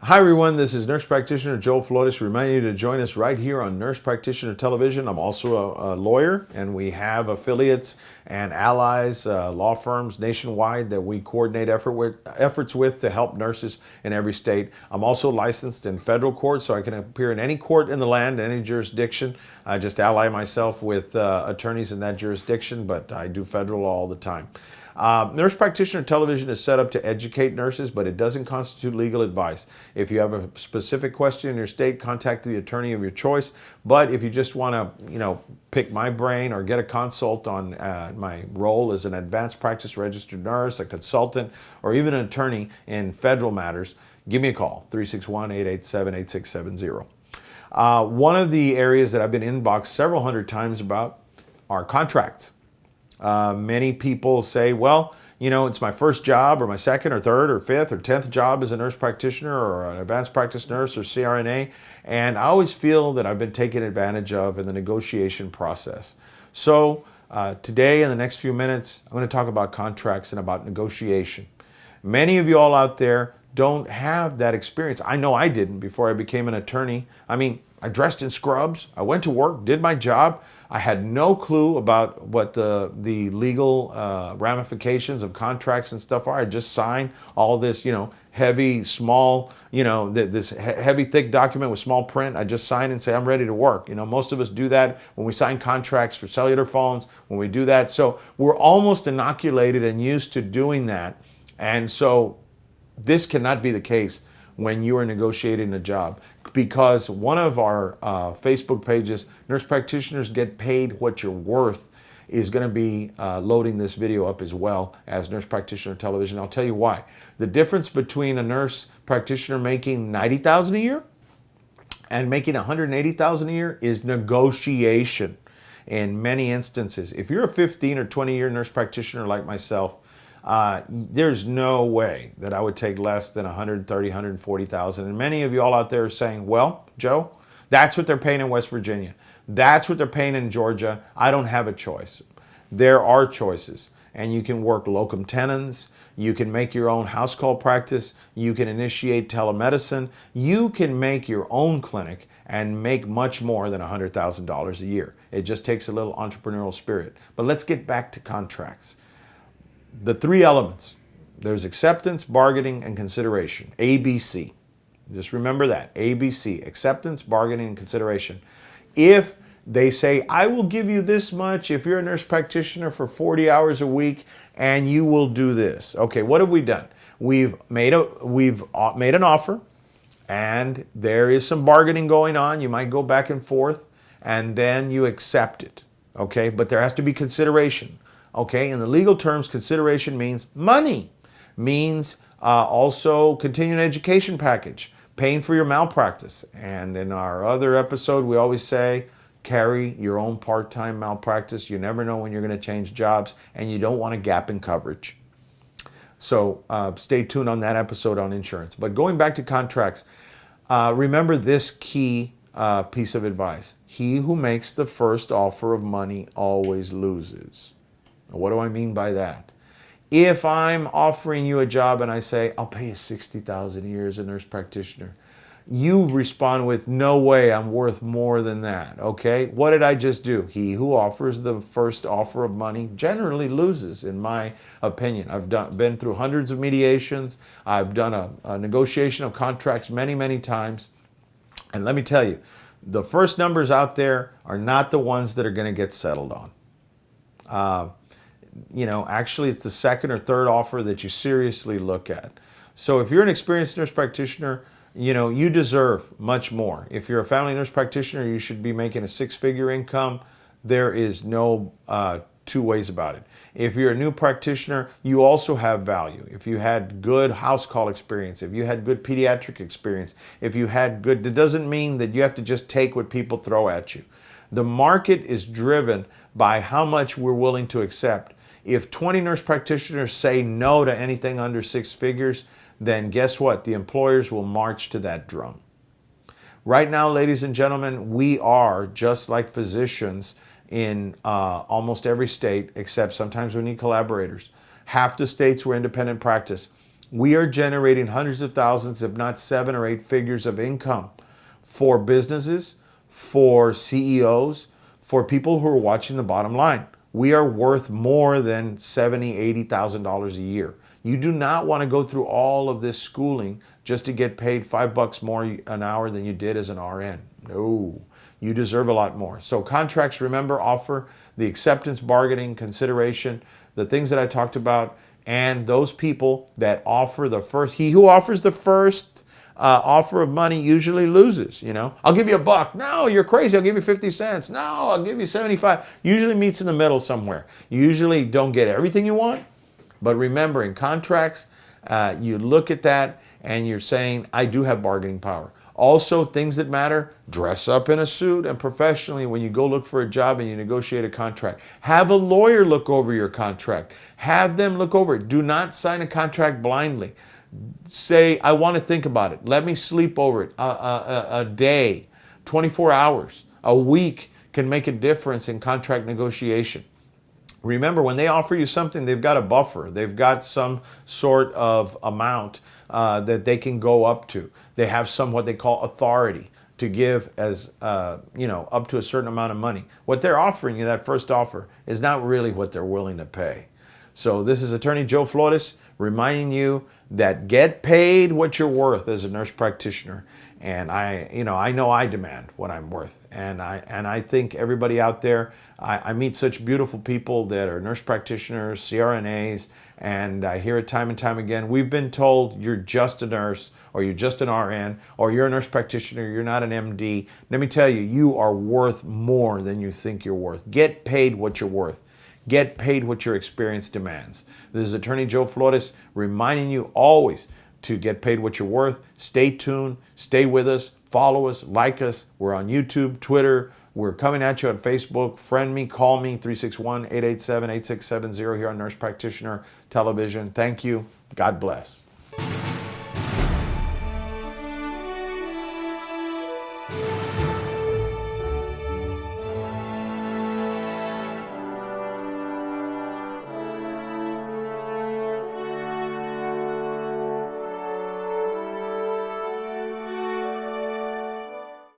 Hi everyone, this is Nurse Practitioner Joe Flores reminding you to join us right here on Nurse Practitioner Television. I'm also a lawyer, and we have affiliates and allies, law firms nationwide that we coordinate efforts with to help nurses in every state. I'm also licensed in federal court, so I can appear in any court in the land, any jurisdiction. I just ally myself with attorneys in that jurisdiction, but I do federal law all the time. Nurse Practitioner Television is set up to educate nurses, but it doesn't constitute legal advice. If you have a specific question in your state, contact the attorney of your choice. But if you just want to, pick my brain or get a consult on my role as an advanced practice registered nurse, a consultant, or even an attorney in federal matters, give me a call, 361-887-8670. One of the areas that I've been inboxed several hundred times about are contracts. Many people say, well, it's my first job or my second or third or fifth or 10th job as a nurse practitioner or an advanced practice nurse or CRNA. And I always feel that I've been taken advantage of in the negotiation process. So today, in the next few minutes, I'm going to talk about contracts and about negotiation. Many of you all out there don't have that experience. I know I didn't before I became an attorney. I dressed in scrubs. I went to work, did my job. I had no clue about what the legal ramifications of contracts and stuff are. I just signed all this, heavy, small, this heavy, thick document with small print. I just sign and say, I'm ready to work. Most of us do that when we sign contracts for cellular phones, when we do that. So we're almost inoculated and used to doing that. And so this cannot be the case when you are negotiating a job, because one of our Facebook pages, Nurse Practitioners Get Paid What You're Worth, is going to be loading this video up as well as Nurse Practitioner Television. I'll tell you why. The difference between a nurse practitioner making $90,000 a year and making $180,000 a year is negotiation in many instances. If you're a 15 or 20-year nurse practitioner like myself, there's no way that I would take less than $130,000, $140,000. And many of you all out there are saying, well, Joe, that's what they're paying in West Virginia. That's what they're paying in Georgia. I don't have a choice. There are choices. And you can work locum tenens. You can make your own house call practice. You can initiate telemedicine. You can make your own clinic and make much more than $100,000 a year. It just takes a little entrepreneurial spirit. But let's get back to contracts. The three elements: there's acceptance, bargaining, and consideration. ABC. Just remember that. ABC. Acceptance, bargaining, and consideration. If they say, I will give you this much if you're a nurse practitioner for 40 hours a week and you will do this. Okay, what have we done? We've made an offer, and there is some bargaining going on. You might go back and forth, and then you accept it. Okay, but there has to be consideration. Okay, in the legal terms, consideration means money, means also continuing education package, paying for your malpractice. And in our other episode, we always say, carry your own part-time malpractice. You never know when you're going to change jobs, and you don't want a gap in coverage. So stay tuned on that episode on insurance. But going back to contracts, remember this key piece of advice. He who makes the first offer of money always loses. What do I mean by that? If I'm offering you a job and I say, I'll pay you $60,000 a year as a nurse practitioner, you respond with, no way, I'm worth more than that. Okay, what did I just do? He who offers the first offer of money generally loses, in my opinion. I've been through hundreds of mediations. I've done a negotiation of contracts many, many times. And let me tell you, the first numbers out there are not the ones that are going to get settled on. Actually it's the second or third offer that you seriously look at. So if you're an experienced nurse practitioner, you deserve much more. If you're a family nurse practitioner, you should be making a six-figure income. There is no two ways about it. If you're a new practitioner, you also have value. If you had good house call experience, if you had good pediatric experience, if you had good, it doesn't mean that you have to just take what people throw at you. The market is driven by how much we're willing to accept. If 20 nurse practitioners say no to anything under six figures, then guess what? The employers will march to that drum. Right now, ladies and gentlemen, we are just like physicians in almost every state, except sometimes we need collaborators. Half the states were independent practice. We are generating hundreds of thousands, if not 7 or 8 figures of income for businesses, for CEOs, for people who are watching the bottom line. We are worth more than $70,000, $80,000 a year. You do not want to go through all of this schooling just to get paid $5 more an hour than you did as an RN. No, you deserve a lot more. So contracts, remember, offer the acceptance, bargaining, consideration, the things that I talked about, and those people that offer the first, he who offers the first offer of money usually loses. I'll give you $1. No, you're crazy. I'll give you 50 cents. No, I'll give you 75. Usually meets in the middle somewhere. You usually don't get everything you want, but remember, in contracts, you look at that and you're saying, I do have bargaining power. Also, things that matter, dress up in a suit and professionally when you go look for a job and you negotiate a contract. Have a lawyer look over your contract. Have them look over it. Do not sign a contract blindly. Say, I want to think about it. Let me sleep over it. A day, 24 hours, a week can make a difference in contract negotiation. Remember, when they offer you something, they've got a buffer. They've got some sort of amount that they can go up to. They have some what they call authority to give as, up to a certain amount of money. What they're offering you, that first offer, is not really what they're willing to pay. So this is Attorney Joe Flores reminding you that get paid what you're worth as a nurse practitioner. And I know I demand what I'm worth. And I think everybody out there, I meet such beautiful people that are nurse practitioners, CRNAs, and I hear it time and time again. We've been told you're just a nurse, or you're just an RN, or you're a nurse practitioner, you're not an MD. Let me tell you, you are worth more than you think you're worth. Get paid what you're worth. Get paid what your experience demands. This is Attorney Joe Flores reminding you always to get paid what you're worth. Stay tuned. Stay with us. Follow us. Like us. We're on YouTube, Twitter. We're coming at you on Facebook. Friend me. Call me. 361-887-8670 here on Nurse Practitioner Television. Thank you. God bless.